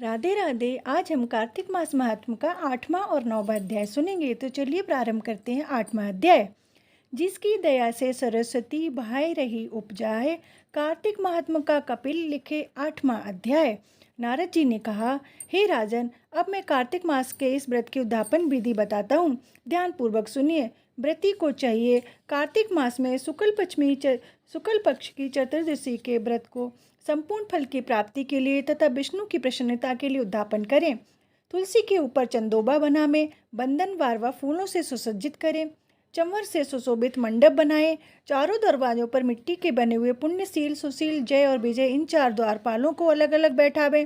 राधे राधे। आज हम कार्तिक मास महात्म का 8वां और 9वां अध्याय सुनेंगे। तो चलिए प्रारंभ करते हैं 8वां अध्याय। जिसकी दया से सरस्वती बहाई रही उपजाए। कार्तिक महात्म का कपिल लिखे 8वां अध्याय। नारद जी ने कहा, हे राजन, अब मैं कार्तिक मास के इस व्रत की उद्यापन विधि बताता हूँ। ध्यान पूर्वक सुनिए। व्रती को चाहिए कार्तिक मास में शुक्ल पक्ष की चतुर्दशी के व्रत को संपूर्ण फल की प्राप्ति के लिए तथा विष्णु की प्रसन्नता के लिए उद्यापन करें। तुलसी के ऊपर चंदोबा बनावे, बंधन वारवा फूलों से सुसज्जित करें, चंवर से सुशोभित मंडप बनाएं, चारों दरवाजों पर मिट्टी के बने हुए पुण्यशील, सुशील, जय और विजय इन 4 द्वारपालों को अलग अलग बैठावें।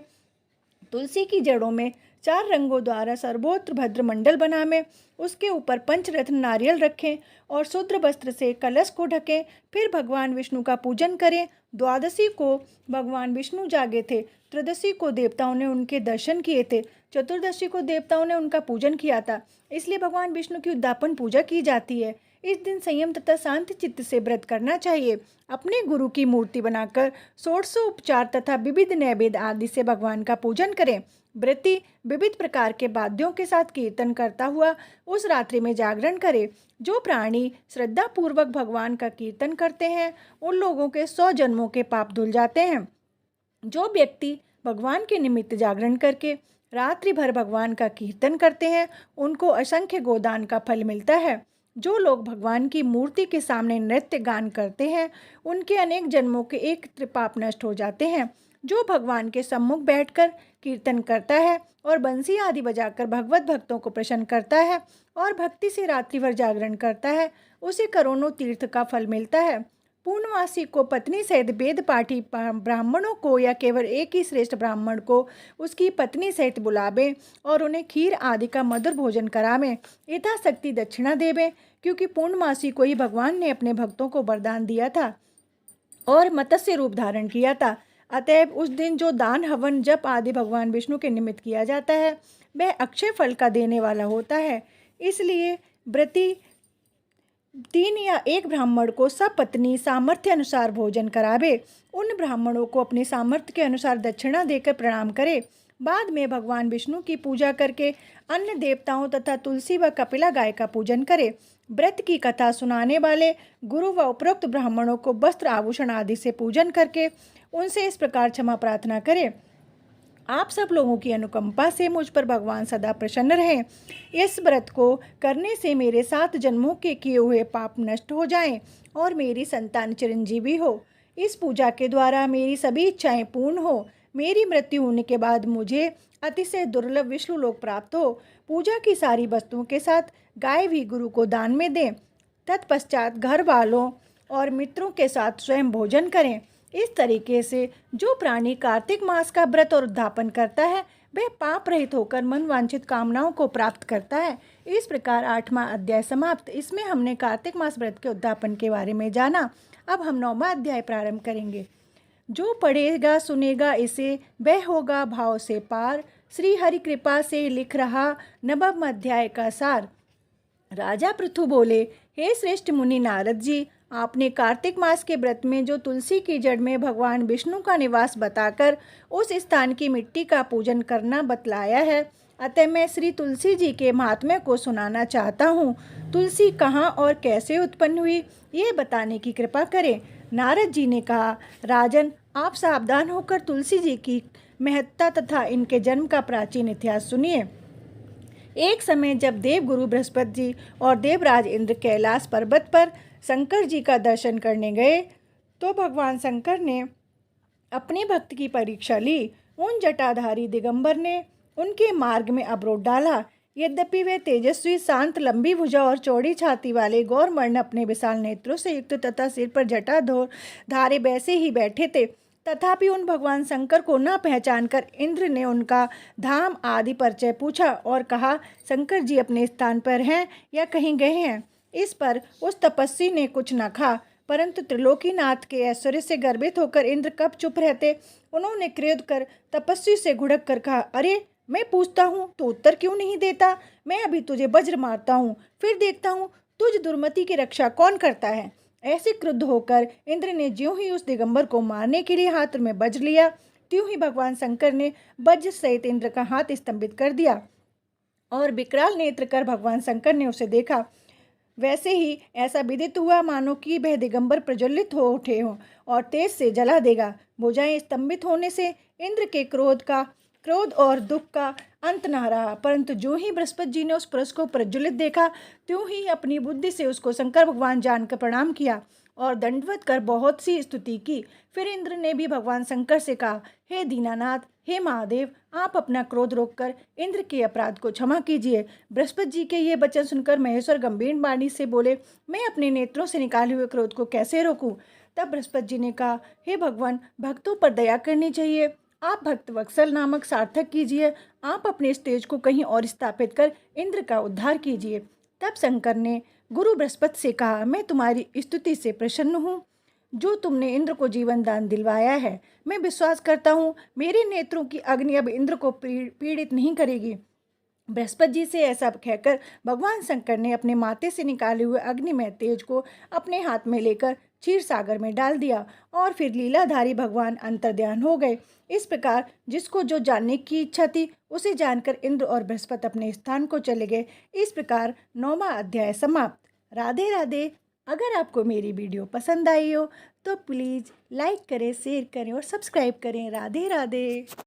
तुलसी की जड़ों में 4 रंगों द्वारा सर्वोत्र भद्र मंडल बनावें, उसके ऊपर पंचरत्न नारियल रखें और शुद्र वस्त्र से कलश को ढकें। फिर भगवान विष्णु का पूजन करें। द्वादशी को भगवान विष्णु जागे थे, त्रयोदशी को देवताओं ने उनके दर्शन किए थे, चतुर्दशी को देवताओं ने उनका पूजन किया था, इसलिए भगवान विष्णु की उद्यापन पूजा की जाती है। इस दिन संयम तथा शांति चित्त से व्रत करना चाहिए। अपने गुरु की मूर्ति बनाकर षोडशोपचार तथा विविध नैवेद्य आदि से भगवान का पूजन करें। व्रती विविध प्रकार के वाद्यों के साथ कीर्तन करता हुआ उस रात्रि में जागरण करे। जो प्राणी श्रद्धा पूर्वक भगवान का कीर्तन करते हैं उन लोगों के 100 जन्मों के पाप धुल जाते हैं। जो व्यक्ति भगवान के निमित्त जागरण करके रात्रि भर भगवान का कीर्तन करते हैं उनको असंख्य गोदान का फल मिलता है। जो लोग भगवान की मूर्ति के सामने नृत्य गान करते हैं उनके अनेक जन्मों के एक पाप नष्ट हो जाते हैं। जो भगवान के सम्मुख बैठकर कीर्तन करता है और बंसी आदि बजाकर भगवत भक्तों को प्रसन्न करता है और भक्ति से रात्रि भर जागरण करता है उसे करोड़ों तीर्थ का फल मिलता है। पूर्णवासी को पत्नी सहित वेद पाठी ब्राह्मणों को या केवल एक ही श्रेष्ठ ब्राह्मण को उसकी पत्नी सहित बुलावे और उन्हें खीर आदि का मधुर भोजन करावें, यथाशक्ति दक्षिणा देवें, क्योंकि पूर्णमासी को ही भगवान ने अपने भक्तों को वरदान दिया था और मत्स्य रूप धारण किया था। अतएव उस दिन जो दान, हवन, जप आदि भगवान विष्णु के निमित्त किया जाता है वह अक्षय फल का देने वाला होता है। इसलिए व्रती 3 या 1 ब्राह्मण को सब पत्नी सामर्थ्य अनुसार भोजन करावे। उन ब्राह्मणों को अपने सामर्थ्य के अनुसार दक्षिणा देकर प्रणाम करे। बाद में भगवान विष्णु की पूजा करके अन्य देवताओं तथा तुलसी व कपिला गाय का पूजन करे। व्रत की कथा सुनाने वाले गुरु व उपरोक्त ब्राह्मणों को वस्त्र, आभूषण आदि से पूजन करके उनसे इस प्रकार क्षमा प्रार्थना करे, आप सब लोगों की अनुकंपा से मुझ पर भगवान सदा प्रसन्न रहें। इस व्रत को करने से मेरे 7 जन्मों के किए हुए पाप नष्ट हो जाएं और मेरी संतान चिरंजीवी हो। इस पूजा के द्वारा मेरी सभी इच्छाएं पूर्ण हो। मेरी मृत्यु होने के बाद मुझे अतिशय दुर्लभ विष्णु लोक प्राप्त हो। पूजा की सारी वस्तुओं के साथ गाय भी गुरु को दान में दें। तत्पश्चात घर वालों और मित्रों के साथ स्वयं भोजन करें। इस तरीके से जो प्राणी कार्तिक मास का व्रत और उद्यापन करता है वह पाप रहित होकर मनवांछित कामनाओं को प्राप्त करता है। इस प्रकार 8वां अध्याय समाप्त। इसमें हमने कार्तिक मास व्रत के उद्यापन के बारे में जाना। अब हम 9वां अध्याय प्रारंभ करेंगे। जो पढ़ेगा सुनेगा इसे वह होगा भाव से पार। श्री हरि कृपा से लिख रहा 9वां अध्याय का सार। राजा पृथु बोले, हे श्रेष्ठ मुनि नारद जी, आपने कार्तिक मास के व्रत में जो तुलसी की जड़ में भगवान विष्णु का निवास बताकर उस स्थान की मिट्टी का पूजन करना बतलाया है। अतः मैं श्री तुलसी जी के महात्म्य को सुनाना चाहता हूँ। तुलसी कहाँ और कैसे उत्पन्न हुई ये बताने की कृपा करें। नारद जी ने कहा, राजन, आप सावधान होकर तुलसी जी की महत्ता तथा इनके जन्म का प्राचीन इतिहास सुनिए। एक समय जब देव गुरु बृहस्पति जी और देवराज इंद्र कैलाश पर्वत पर शंकर जी का दर्शन करने गए तो भगवान शंकर ने अपने भक्त की परीक्षा ली। उन जटाधारी दिगंबर ने उनके मार्ग में अवरोध डाला। यद्यपि वे तेजस्वी, शांत, लंबी भुजा और चौड़ी छाती वाले गौरवर्ण अपने विशाल नेत्रों से युक्त तथा सिर पर जटा धारे वैसे ही बैठे थे, तथापि उन भगवान शंकर को न पहचानकर इंद्र ने उनका धाम आदि परिचय पूछा और कहा, शंकर जी अपने स्थान पर हैं या कहीं गए हैं। इस पर उस तपस्वी ने कुछ न कहा, परंतु त्रिलोकीनाथ के ऐश्वर्य से गर्वित होकर इंद्र कब चुप रहते। उन्होंने क्रोध कर तपस्वी से घुड़क कर कहा, अरे मैं पूछता हूँ तो उत्तर क्यों नहीं देता। मैं अभी तुझे वज्र मारता हूँ, फिर देखता हूँ तुझ दुर्मति की रक्षा कौन करता है। ऐसे क्रुद्ध होकर इंद्र ने ज्यों ही उस दिगंबर को मारने के लिए हाथ में वज्र लिया, त्यों ही भगवान शंकर ने वज्र सहित इंद्र का हाथ स्तंभित कर दिया और विकराल नेत्र कर भगवान शंकर ने उसे देखा। वैसे ही ऐसा विदित हुआ मानो कि वह दिगंबर प्रज्वलित हो उठे हों और तेज से जला देगा। भुजाएं स्तंभित होने से इंद्र के क्रोध और दुख का अंत न रहा, परंतु जो ही बृहस्पति जी ने उस पुरुष को प्रज्वलित देखा त्यों ही अपनी बुद्धि से उसको शंकर भगवान जानकर प्रणाम किया और दंडवत कर बहुत सी स्तुति की। फिर इंद्र ने भी भगवान शंकर से कहा, हे दीनानाथ, हे महादेव, आप अपना क्रोध रोककर इंद्र के अपराध को क्षमा कीजिए। बृहस्पति जी के ये वचन सुनकर महेश्वर गंभीर वाणी से बोले, मैं अपने नेत्रों से निकाले हुए क्रोध को कैसे रोकूं? तब बृहस्पति जी ने कहा, हे भगवान, भक्तों पर दया करनी चाहिए। आप भक्त वत्सल नामक सार्थक कीजिए। आप अपने इस तेज को कहीं और स्थापित कर इंद्र का उद्धार कीजिए। तब शंकर ने गुरु बृहस्पति से कहा, मैं तुम्हारी स्तुति से प्रसन्न हूँ जो तुमने इंद्र को जीवन दान दिलवाया है। मैं विश्वास करता हूँ मेरे नेत्रों की अग्नि अब इंद्र को पीड़ित नहीं करेगी। बृहस्पति जी से ऐसा कहकर भगवान शंकर ने अपने माथे से निकाले हुए अग्निमय तेज को अपने हाथ में लेकर क्षीर सागर में डाल दिया और फिर लीलाधारी भगवान अंतर्ध्यान हो गए। इस प्रकार जिसको जो जानने की इच्छा थी उसे जानकर इंद्र और बृहस्पति अपने स्थान को चले गए। इस प्रकार 9वां अध्याय समाप्त। राधे राधे। अगर आपको मेरी वीडियो पसंद आई हो तो प्लीज़ लाइक करें, शेयर करें और सब्सक्राइब करें। राधे राधे।